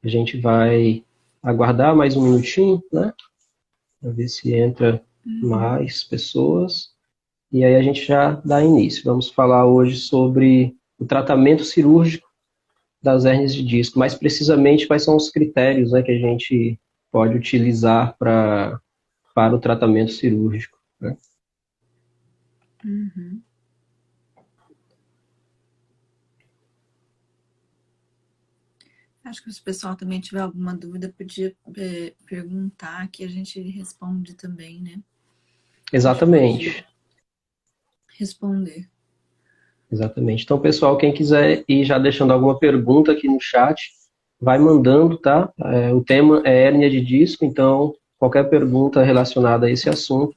A gente vai aguardar mais um minutinho, né? Para ver se entra mais pessoas. E aí a gente já dá início. Vamos falar hoje sobre o tratamento cirúrgico das hérnias de disco. Mais precisamente, quais são os critérios, né, que a gente pode utilizar para o tratamento cirúrgico, né? Uhum. Acho que se o pessoal também tiver alguma dúvida, podia perguntar, que a gente responde também, né? A gente pode Exatamente. responder. Exatamente. Então, pessoal, quem quiser ir já deixando alguma pergunta aqui no chat, vai mandando, tá? O tema é hérnia de disco, então qualquer pergunta relacionada a esse assunto,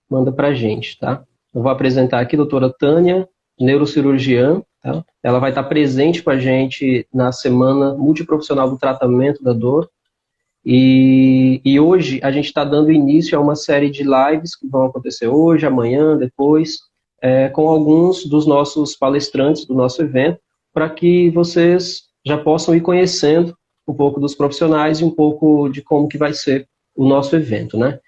manda pra gente, tá? Eu vou apresentar aqui a doutora Tânia, neurocirurgiã, tá? Ela vai estar presente com a gente na Semana Multiprofissional do Tratamento da Dor, e hoje a gente está dando início a uma série de lives que vão acontecer hoje, amanhã, depois, com alguns dos nossos palestrantes do nosso evento, para que vocês já possam ir conhecendo um pouco dos profissionais e um pouco de como que vai ser o nosso evento, né?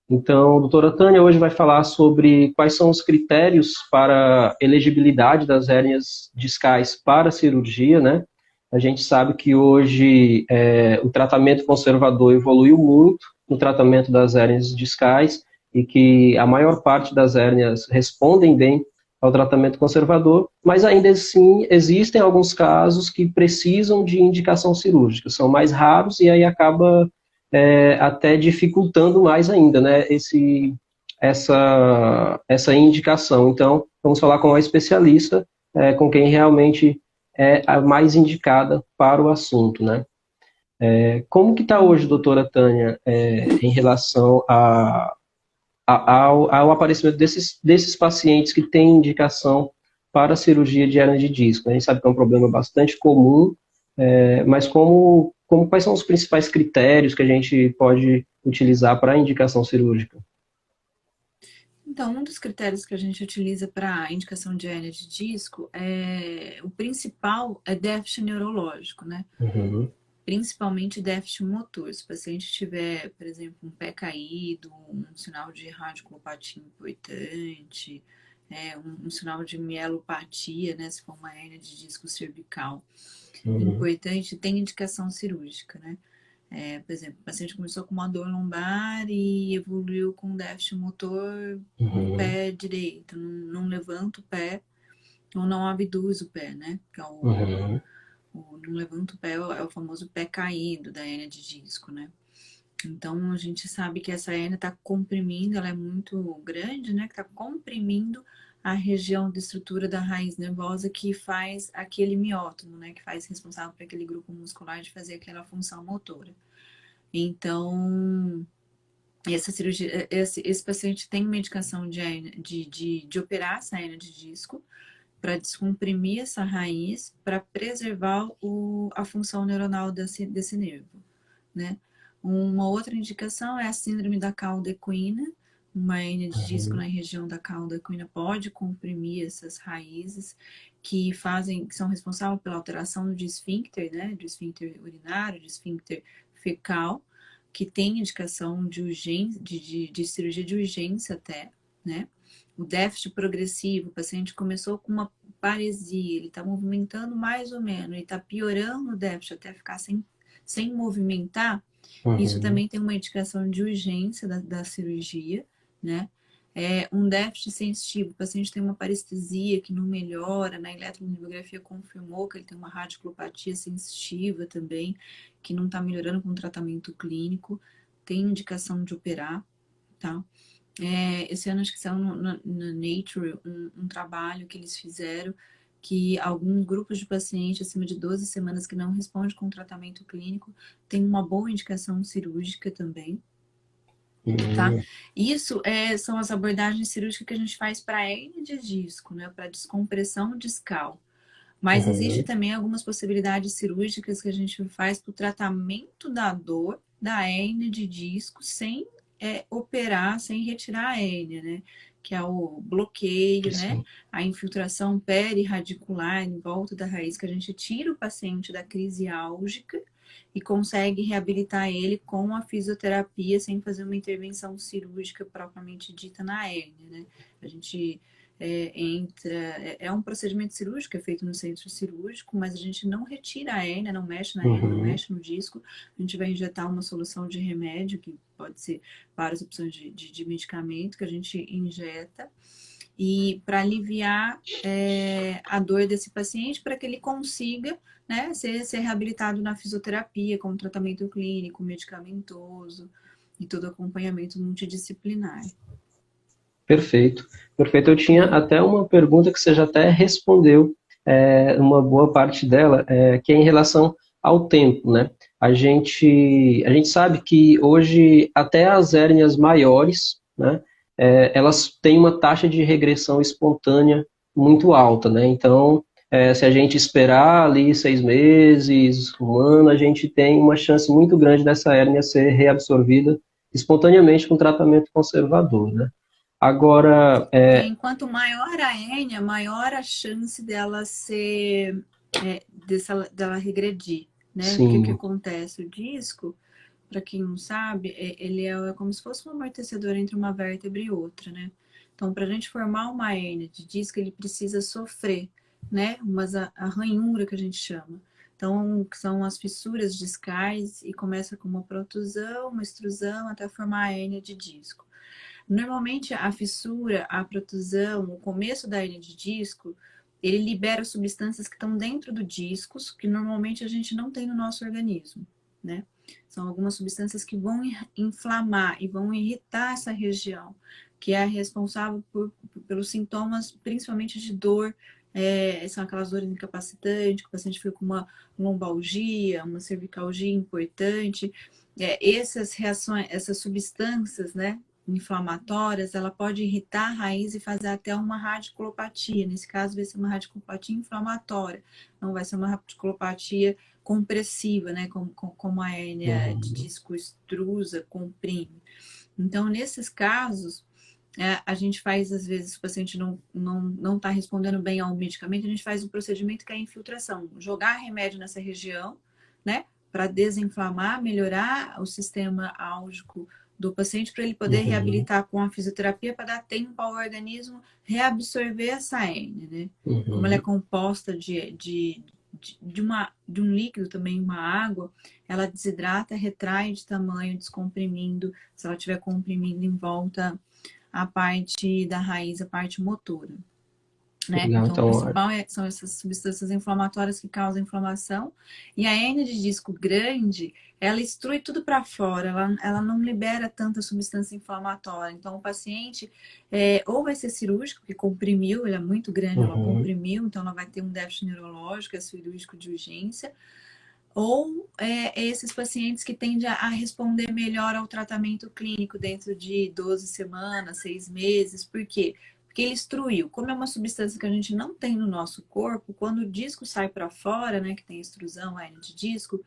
Então, a doutora Tânia hoje vai falar sobre quais são os critérios para elegibilidade das hérnias discais para a cirurgia, né? A gente sabe que hoje o tratamento conservador evoluiu muito no tratamento das hérnias discais e que a maior parte das hérnias respondem bem ao tratamento conservador, mas ainda assim existem alguns casos que precisam de indicação cirúrgica, são mais raros e aí acaba até dificultando mais ainda, né, essa indicação. Então, vamos falar com a especialista, com quem realmente é a mais indicada para o assunto, né? Como que está hoje, doutora Tânia, em relação ao aparecimento desses pacientes que têm indicação para a cirurgia de hérnia de disco? A gente sabe que é um problema bastante comum, mas quais são os principais critérios que a gente pode utilizar para a indicação cirúrgica? Então, um dos critérios que a gente utiliza para indicação de hérnia de disco o principal é déficit neurológico, né? Uhum, Principalmente déficit motor. Se o paciente tiver, por exemplo, um pé caído, um sinal de radiculopatia importante, um sinal de mielopatia, né? Se for uma hérnia de disco cervical uhum, importante, tem indicação cirúrgica, né? Por exemplo, o paciente começou com uma dor lombar e evoluiu com déficit motor do uhum, pé direito, não levanta o pé ou não abduz o pé, né? Que é uhum, não levanta o pé é o famoso pé caído da hérnia de disco, né? Então a gente sabe que essa hérnia está comprimindo, ela é muito grande, né? Que está comprimindo a região de estrutura da raiz nervosa que faz aquele miótomo, né? Que faz responsável por aquele grupo muscular de fazer aquela função motora. Então, essa cirurgia, esse paciente tem medicação de operar essa hérnia de disco para descomprimir essa raiz, para preservar a função neuronal desse nervo, né? Uma outra indicação é a síndrome da cauda equina. Uma hérnia de disco uhum, na região da cauda equina pode comprimir essas raízes que são responsáveis pela alteração do esfíncter, né? Do esfíncter urinário, do esfíncter fecal, que tem indicação de urgência, de cirurgia de urgência até, né? O déficit progressivo, o paciente começou com uma paresia, ele está movimentando mais ou menos, ele está piorando o déficit até ficar sem movimentar, isso uhum, também tem uma indicação de urgência da cirurgia, né? Um déficit sensitivo, o paciente tem uma parestesia que não melhora, na eletromiografia confirmou que ele tem uma radiculopatia sensitiva também, que não está melhorando com o tratamento clínico, tem indicação de operar, tá? Esse ano acho que saiu na Nature um trabalho que eles fizeram que alguns grupos de pacientes acima de 12 semanas que não respondem com tratamento clínico tem uma boa indicação cirúrgica também, tá? uhum, Isso são as abordagens cirúrgicas que a gente faz para hérnia de disco, né? Para descompressão discal. Mas existe uhum, também algumas possibilidades cirúrgicas que a gente faz para o tratamento da dor da hérnia de disco sem operar, sem retirar a hérnia, né? que é o bloqueio, né? Sim. A infiltração perirradicular em volta da raiz, que a gente tira o paciente da crise álgica e consegue reabilitar ele com a fisioterapia sem fazer uma intervenção cirúrgica propriamente dita na hérnia, né? A gente é um procedimento cirúrgico, é feito no centro cirúrgico, mas a gente não retira a hérnia, não mexe na hérnia, não Uhum. mexe no disco. A gente vai injetar uma solução de remédio, que pode ser várias opções de medicamento que a gente injeta, e para aliviar a dor desse paciente, para que ele consiga, né, ser reabilitado na fisioterapia, com tratamento clínico, medicamentoso e todo acompanhamento multidisciplinar. Perfeito. Perfeito. Eu tinha até uma pergunta que você já até respondeu, uma boa parte dela, que é em relação ao tempo, né? A gente sabe que hoje até as hérnias maiores, né, elas têm uma taxa de regressão espontânea muito alta, né? Então, se a gente esperar ali 6 meses, um ano, a gente tem uma chance muito grande dessa hérnia ser reabsorvida espontaneamente com tratamento conservador, né? Agora, Enquanto maior a hérnia, maior a chance dela ser, dela regredir, né? Porque o que sim, acontece? O disco, para quem não sabe, ele é como se fosse um amortecedor entre uma vértebra e outra, né? Então, para a gente formar uma hérnia de disco, ele precisa sofrer, né? Umas arranhura que a gente chama. Então, que são as fissuras discais e começa com uma protusão, uma extrusão, até formar a hérnia de disco. Normalmente, a fissura, a protusão, o começo da hérnia de disco, ele libera substâncias que estão dentro do disco, que normalmente a gente não tem no nosso organismo, né? São algumas substâncias que vão inflamar e vão irritar essa região, que é responsável pelos sintomas, principalmente de dor. São aquelas dores incapacitantes, que o paciente fica com uma lombalgia, uma cervicalgia importante. Essas reações, essas substâncias, né, inflamatórias, ela pode irritar a raiz e fazer até uma radiculopatia. Nesse caso, vai ser uma radiculopatia inflamatória, não vai ser uma radiculopatia compressiva, né? Como a hérnia de uhum, disco extrusa, comprime. Então, nesses casos, a gente faz, às vezes, o paciente não está respondendo bem ao medicamento, a gente faz um procedimento que é a infiltração, jogar remédio nessa região, né? Para desinflamar, melhorar o sistema álgico do paciente, para ele poder uhum, reabilitar com a fisioterapia, para dar tempo ao organismo reabsorver essa hérnia, né? Como ela é uhum. composta de um líquido, também uma água, ela desidrata, retrai de tamanho, descomprimindo, se ela estiver comprimindo em volta a parte da raiz, a parte motora. Né? Legal, Então, o então, principal são essas substâncias inflamatórias que causam inflamação. E a hérnia de disco grande, ela extrui tudo para fora, ela não libera tanta substância inflamatória. Então, o paciente ou vai ser cirúrgico, que comprimiu, ele é muito grande, ela uhum, comprimiu, então ela vai ter um déficit neurológico, é cirúrgico de urgência. Ou esses pacientes que tendem a responder melhor ao tratamento clínico dentro de 12 semanas, 6 meses. Por quê? Porque ele extruiu. Como é uma substância que a gente não tem no nosso corpo, quando o disco sai para fora, né, que tem extrusão, hérnia de disco,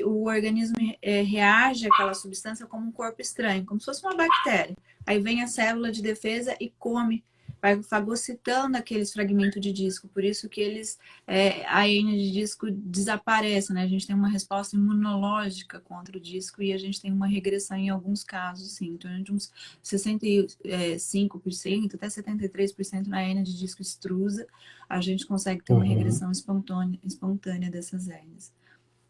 o organismo reage àquela substância como um corpo estranho, como se fosse uma bactéria. Aí vem a célula de defesa e come, vai fagocitando aqueles fragmentos de disco. Por isso que a hérnia de disco desaparece, né? A gente tem uma resposta imunológica contra o disco e a gente tem uma regressão em alguns casos, sim. Então, de uns 65% até 73% na hérnia de disco extrusa, a gente consegue ter uma uhum. regressão espontânea dessas hérnias.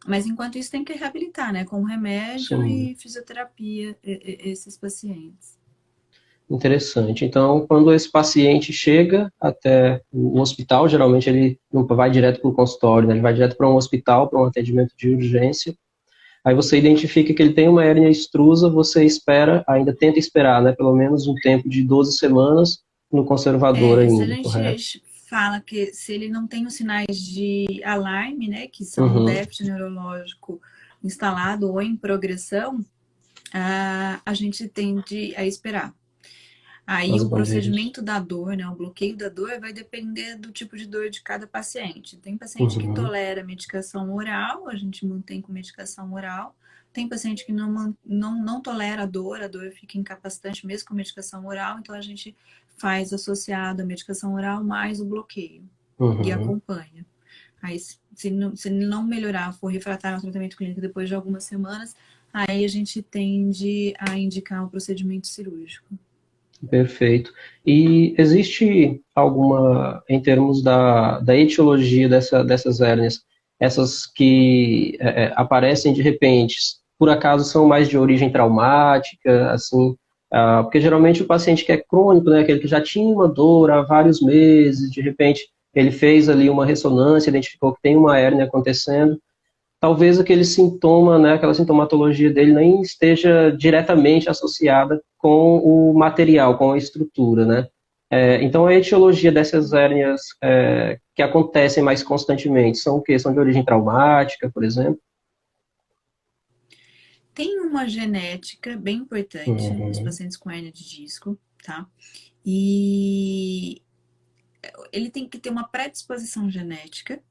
Mas enquanto isso tem que reabilitar, né? Com remédio Sim, e fisioterapia, esses pacientes. interessante. Então, quando esse paciente chega até o hospital, geralmente ele não vai direto para o consultório, né? Ele vai direto para um hospital, para um atendimento de urgência. Aí você identifica que ele tem uma hérnia extrusa, você espera, ainda tenta esperar, né? Pelo menos um tempo de 12 semanas no conservador Se a ainda, correto? gente fala que se ele não tem os sinais de alarme, né? Que são um Uhum, déficit neurológico instalado ou em progressão, a gente tende a esperar. Aí as o bandeiras. procedimento da dor, né, o bloqueio da dor vai depender do tipo de dor de cada paciente. Tem paciente que Uhum. tolera medicação oral, a gente mantém com medicação oral. Tem paciente que não tolera a dor fica incapacitante mesmo com medicação oral, então a gente faz associado a medicação oral mais o bloqueio e Uhum. acompanha. Aí, se não melhorar, for refratário ao tratamento clínico depois de algumas semanas, aí a gente tende a indicar o procedimento cirúrgico. Perfeito. E existe alguma, em termos da etiologia dessas hérnias, essas que aparecem de repente, por acaso são mais de origem traumática, assim, porque geralmente o paciente que é crônico, né, aquele que já tinha uma dor há vários meses, de repente ele fez ali uma ressonância, identificou que tem uma hérnia acontecendo, talvez aquele sintoma, né, aquela sintomatologia dele nem esteja diretamente associada com o material, com a estrutura, né? Então, a etiologia dessas hérnias que acontecem mais constantemente são o quê? São de origem traumática, por exemplo? Tem uma genética bem importante nos Uhum, pacientes com hérnia de disco, tá? E ele tem que ter uma predisposição genética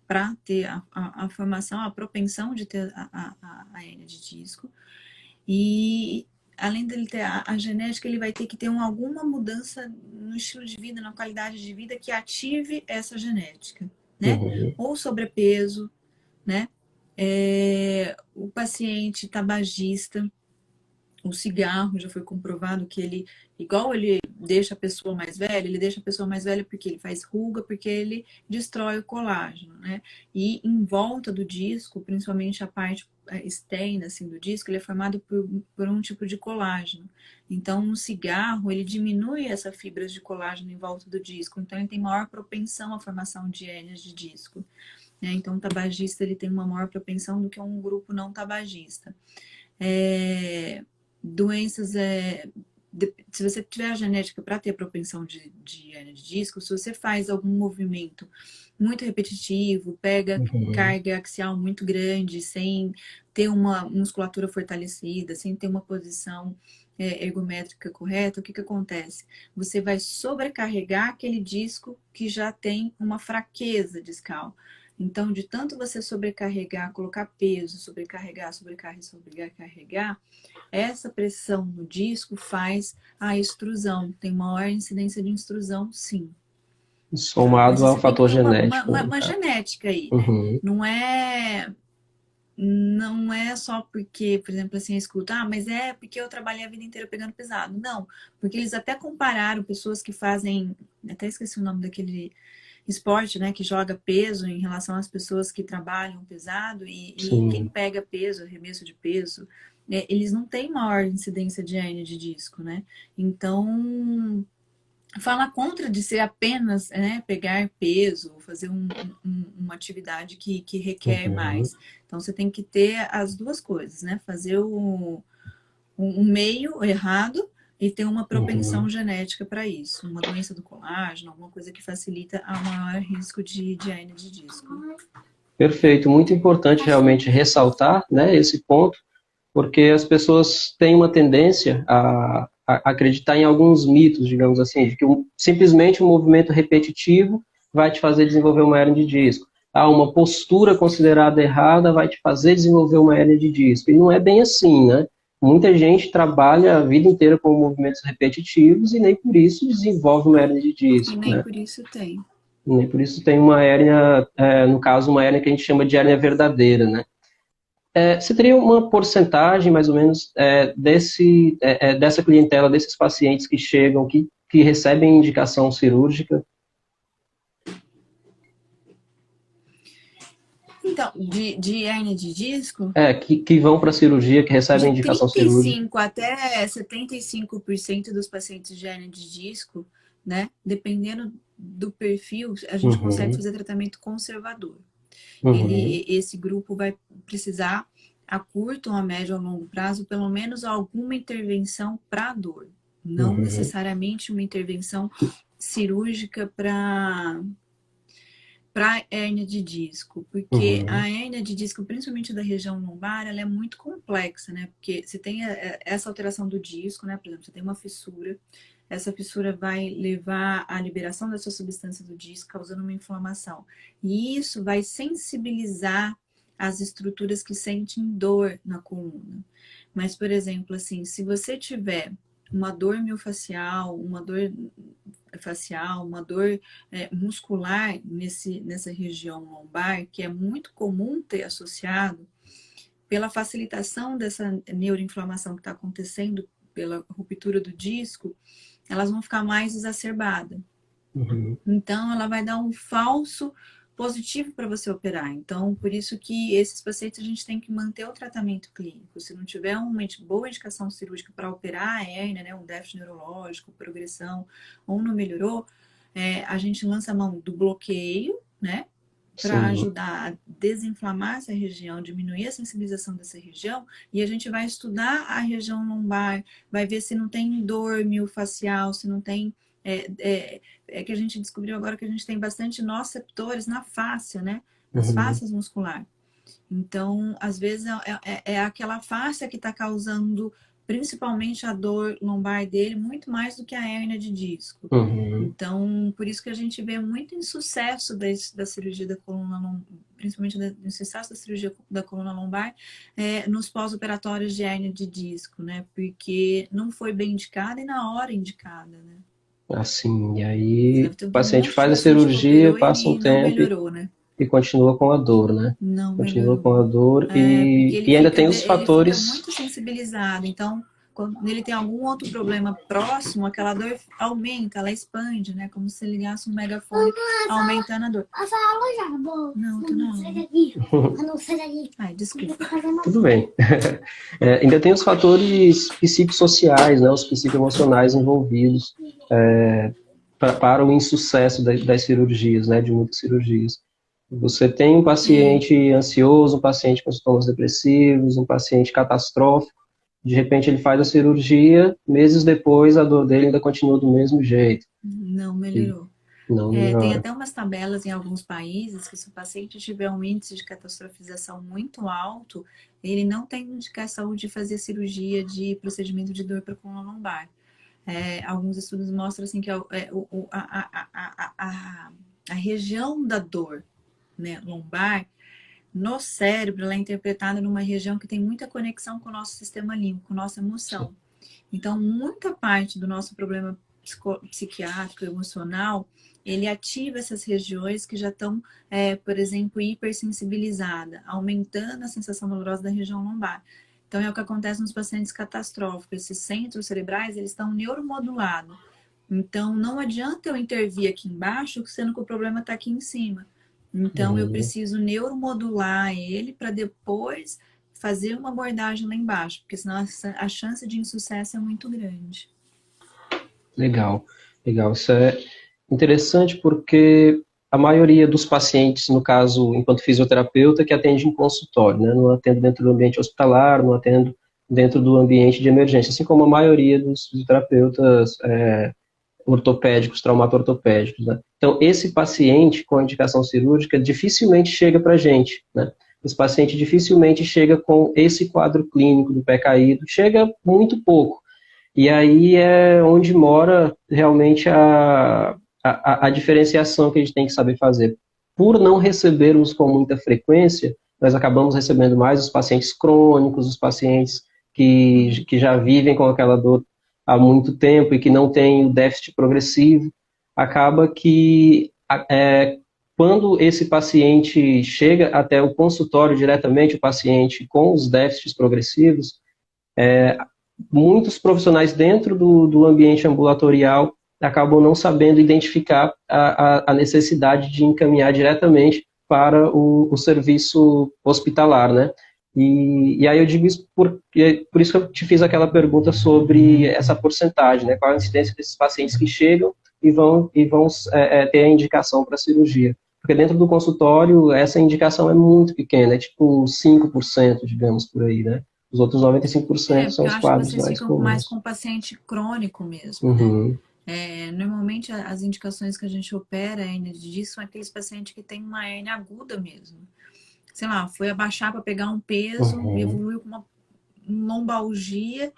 para ter a formação, a propensão de ter a hérnia de disco. E além dele ter a genética, ele vai ter que ter alguma mudança no estilo de vida, na qualidade de vida que ative essa genética, né? uhum, Ou sobrepeso, né? O paciente tabagista, o cigarro já foi comprovado que ele, igual ele deixa a pessoa mais velha, ele deixa a pessoa mais velha porque ele faz ruga, porque ele destrói o colágeno, né? E em volta do disco, principalmente a parte externa assim, do disco, ele é formado por um tipo de colágeno. Então, no cigarro, ele diminui essas fibras de colágeno em volta do disco, então ele tem maior propensão à formação de hérnias de disco. Né? Então, o tabagista ele tem uma maior propensão do que um grupo não tabagista. Doenças, se você tiver a genética para ter propensão de hernia de disco, se você faz algum movimento muito repetitivo, pega uhum, carga axial muito grande, sem ter uma musculatura fortalecida, sem ter uma posição ergométrica correta, o que acontece? Você vai sobrecarregar aquele disco que já tem uma fraqueza discal. Então, de tanto você sobrecarregar, colocar peso, sobrecarregar, essa pressão no disco faz a extrusão. Tem maior incidência de extrusão, sim. Tá? Mas somado ao você tem que fator ter genético, né, no uma caso. genética aí, né? Uhum, Não é só porque, por exemplo, assim, eu escuto, mas é porque eu trabalhei a vida inteira pegando pesado. Não, porque eles até compararam pessoas que fazem, até esqueci o nome daquele esporte, né, que joga peso em relação às pessoas que trabalham pesado e quem sim. pega peso, arremesso de peso, eles não têm maior incidência de hérnia de disco, né? Então, fala contra de ser apenas, né, pegar peso, fazer uma atividade que requer Uhum, mais. Então, você tem que ter as duas coisas, né? Fazer um meio errado e ter uma propensão uhum. genética para isso, uma doença do colágeno, alguma coisa que facilita a maior risco de hérnia de disco. Perfeito, muito importante realmente ressaltar, né, esse ponto, porque as pessoas têm uma tendência a acreditar em alguns mitos, digamos assim, de que simplesmente um movimento repetitivo vai te fazer desenvolver uma hérnia de disco. Uma postura considerada errada vai te fazer desenvolver uma hérnia de disco. E não é bem assim, né? Muita gente trabalha a vida inteira com movimentos repetitivos e nem por isso desenvolve uma hérnia de E disco, nem né? por isso tem. E por isso tem uma hérnia, no caso, uma hérnia que a gente chama de hérnia verdadeira, né? Você teria uma porcentagem, mais ou menos, dessa clientela, desses pacientes que chegam, que recebem indicação cirúrgica, Então, de hérnia de disco, que vão para a cirurgia, que recebem de indicação cirúrgica? 35 até 75% dos pacientes de hérnia de disco, né, dependendo do perfil, a gente consegue Uhum, fazer tratamento conservador. uhum, Esse grupo vai precisar, a curto, a médio ou longo prazo, pelo menos alguma intervenção para dor. Não uhum, necessariamente uma intervenção cirúrgica para hérnia de disco, porque uhum, a hérnia de disco, principalmente da região lombar, ela é muito complexa, né? Porque você tem essa alteração do disco, né? Por exemplo, você tem uma fissura, essa fissura vai levar à liberação dessa substância do disco, causando uma inflamação. E isso vai sensibilizar as estruturas que sentem dor na coluna. Mas, por exemplo, assim, se você tiver uma dor miofascial, uma dor facial, uma dor muscular nessa região lombar, que é muito comum ter associado, pela facilitação dessa neuroinflamação que está acontecendo pela ruptura do disco, elas vão ficar mais exacerbadas. Uhum. Então, ela vai dar um falso positivo para você operar. Então, por isso que esses pacientes a gente tem que manter o tratamento clínico. Se não tiver uma boa indicação cirúrgica para operar a hérnia, né, um déficit neurológico, progressão, ou não melhorou, a gente lança a mão do bloqueio, né, para Sim. ajudar a desinflamar essa região, diminuir a sensibilização dessa região, e a gente vai estudar a região lombar, vai ver se não tem dor miofascial, se não tem que a gente descobriu agora que a gente tem bastante nociceptores na fáscia, né? Nas Uhum. fáscias musculares. Então, às vezes, é aquela fáscia que está causando principalmente a dor lombar dele, muito mais do que a hérnia de disco. Uhum. Então, por isso que a gente vê muito insucesso da cirurgia da coluna lombar, principalmente do insucesso da cirurgia da coluna lombar, nos pós-operatórios de hérnia de disco, né? Porque não foi bem indicada e na hora indicada, né? Assim, e Você aí deve ter o um paciente monte de faz a paciente que cirurgia, operou passa um e não tempo melhorou, né? e continua com a dor, né? Não Continua melhorou. com a dor Porque e ainda tem os ele fica fatores. muito sensibilizado. Então, quando ele tem algum outro problema próximo, aquela dor aumenta, ela expande, né? Como se ligasse um megafone aumentando a dor. Essa aula já, bom. Não, tô Não, não. sai daqui. Não, sai daqui. Ai, desculpa. Tudo bem. Ainda tem os fatores psicossociais, né? Os psicoemocionais envolvidos para o insucesso das cirurgias, né? De muitas cirurgias. Você tem um paciente ansioso, um paciente com sintomas depressivos, um paciente catastrófico. De repente ele faz a cirurgia, meses depois a dor dele ainda continua do mesmo jeito. Não E melhorou. não Tem melhora. até umas tabelas em alguns países que se o paciente tiver um índice de catastrofização muito alto, ele não tem indicação de fazer cirurgia de procedimento de dor para coluna lombar. Alguns estudos mostram assim, que a região da dor, né, lombar, no cérebro, ela é interpretada numa região que tem muita conexão com o nosso sistema límbico, com a nossa emoção. Então, muita parte do nosso problema psiquiátrico, emocional, ele ativa essas regiões que já estão, por exemplo, hipersensibilizadas, aumentando a sensação dolorosa da região lombar. Então, é o que acontece nos pacientes catastróficos. Esses centros cerebrais, eles estão neuromodulados. Então, não adianta eu intervir aqui embaixo, sendo que o problema está aqui em cima. Então, eu Uhum. preciso neuromodular ele para depois fazer uma abordagem lá embaixo, porque senão a chance de insucesso é muito grande. Legal, legal. Isso é interessante porque a maioria dos pacientes, no caso, enquanto fisioterapeuta, que atende em consultório, né? Não atendo dentro do ambiente hospitalar, não atendo dentro do ambiente de emergência, assim como a maioria dos fisioterapeutas ortopédicos, traumato-ortopédicos, né? Então, esse paciente com indicação cirúrgica dificilmente chega para a gente, né? Esse paciente dificilmente chega com esse quadro clínico do pé caído, chega muito pouco. E aí é onde mora realmente a diferenciação que a gente tem que saber fazer. Por não recebermos com muita frequência, nós acabamos recebendo mais os pacientes crônicos, os pacientes que já vivem com aquela dor há muito tempo e que não têm o déficit progressivo. Acaba que quando esse paciente chega até o consultório diretamente, o paciente com os déficits progressivos, muitos profissionais dentro do ambiente ambulatorial acabam não sabendo identificar a necessidade de encaminhar diretamente para o serviço hospitalar, né? E aí eu digo isso por isso que eu te fiz aquela pergunta sobre essa porcentagem, né? Qual a incidência desses pacientes que chegam e vão ter a indicação para cirurgia. Porque dentro do consultório, essa indicação é muito pequena, é tipo 5%, digamos, por aí, né? Os outros 95% são Porque eu os acho que quadros vocês mais ficam mais comuns. com o paciente crônico mesmo, né? Uhum, Normalmente as indicações que a gente opera a hérnia de disco são aqueles pacientes que têm uma hérnia aguda mesmo. Sei lá, foi abaixar para pegar um peso, uhum, evoluiu com uma lombalgia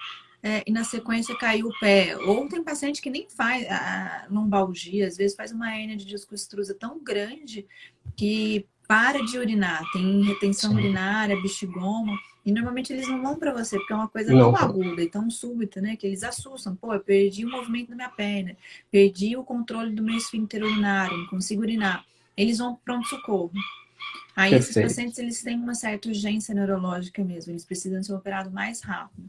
e na sequência caiu o pé. Ou tem paciente que nem faz a lombalgia, às vezes faz uma hérnia de disco extrusa tão grande que para de urinar, tem retenção Sim. urinária, bexigoma, e normalmente eles não vão para você, porque é uma coisa Não, tão aguda e tão súbita, né, que eles assustam. Pô, eu perdi o movimento da minha perna, perdi o controle do meu esfíncter urinário, não consigo urinar. Eles vão para pronto-socorro. Aí esses perfeito. pacientes, eles têm uma certa urgência neurológica mesmo, eles precisam ser operados mais rápido.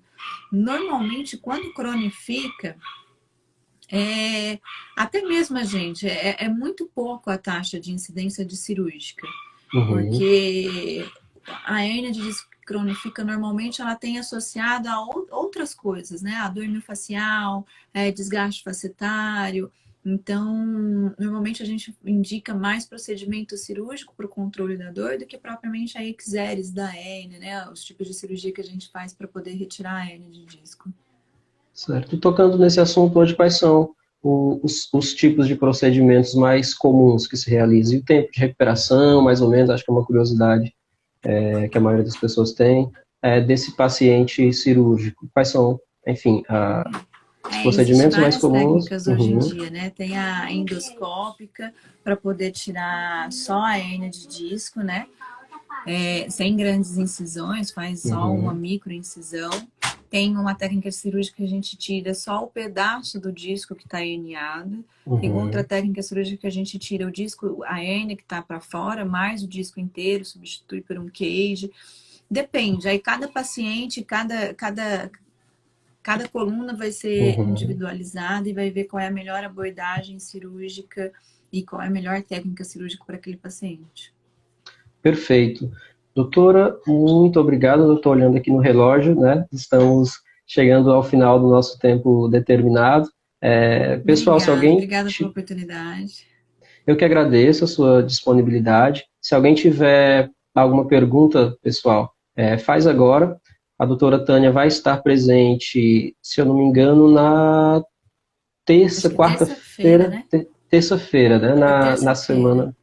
Normalmente, quando cronifica, até mesmo a gente, é muito pouco a taxa de incidência de cirúrgica, Uhum, porque a hérnia de disco que cronifica, normalmente, ela tem associado a outras coisas, né? A dor miofascial, desgaste facetário. Então, normalmente a gente indica mais procedimento cirúrgico para o controle da dor do que propriamente a exeres da hérnia, né? Os tipos de cirurgia que a gente faz para poder retirar a hérnia de disco. certo. E tocando nesse assunto hoje, quais são os tipos de procedimentos mais comuns que se realizam? E o tempo de recuperação, mais ou menos, acho que é uma curiosidade que a maioria das pessoas tem, desse paciente cirúrgico. Quais são, enfim, os Existem procedimentos mais várias comuns? técnicas hoje em Uhum, dia, né? Tem a endoscópica para poder tirar só a hérnia de disco, né? Sem grandes incisões, faz só uma uhum, microincisão. Tem uma técnica cirúrgica que a gente tira só o pedaço do disco que está herniado. Tem outra uhum, técnica cirúrgica que a gente tira o disco, a hérnia que está para fora, mais o disco inteiro, substitui por um cage. Depende, aí cada paciente, cada coluna vai ser uhum. individualizada e vai ver qual é a melhor abordagem cirúrgica e qual é a melhor técnica cirúrgica para aquele paciente. Perfeito. Doutora, muito obrigado. Eu estou olhando aqui no relógio, né? Estamos chegando ao final do nosso tempo determinado. Pessoal, se Obrigada, alguém. obrigada pela oportunidade. Eu que agradeço a sua disponibilidade. Se alguém tiver alguma pergunta, pessoal, faz agora. A doutora Tânia vai estar presente, se eu não me engano, na Acho terça, que terça-feira, quarta-feira, né? terça-feira, né? É Na terça-feira.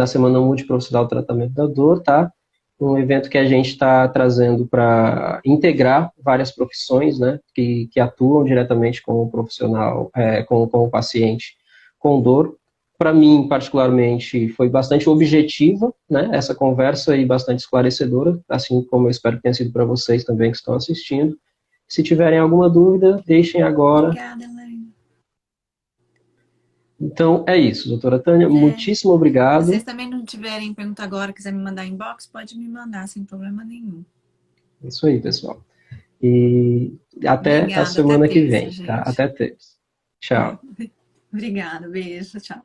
semana multiprofissional do tratamento da dor, tá? Um evento que a gente está trazendo para integrar várias profissões, né? Que atuam diretamente com o profissional, com o paciente com dor. Para mim, particularmente, foi bastante objetiva, né? Essa conversa e bastante esclarecedora, assim como eu espero que tenha sido para vocês também que estão assistindo. Se tiverem alguma dúvida, deixem agora. Obrigada, Elaine. Então, é isso, doutora Tânia, É, muitíssimo se vocês obrigado. também não tiverem pergunta agora, quiser me mandar inbox, pode me mandar sem problema nenhum. É isso aí, pessoal. E até a Obrigada, até semana que terça, vem, tá? gente. Até terça. Tchau. Obrigada, beijo, tchau.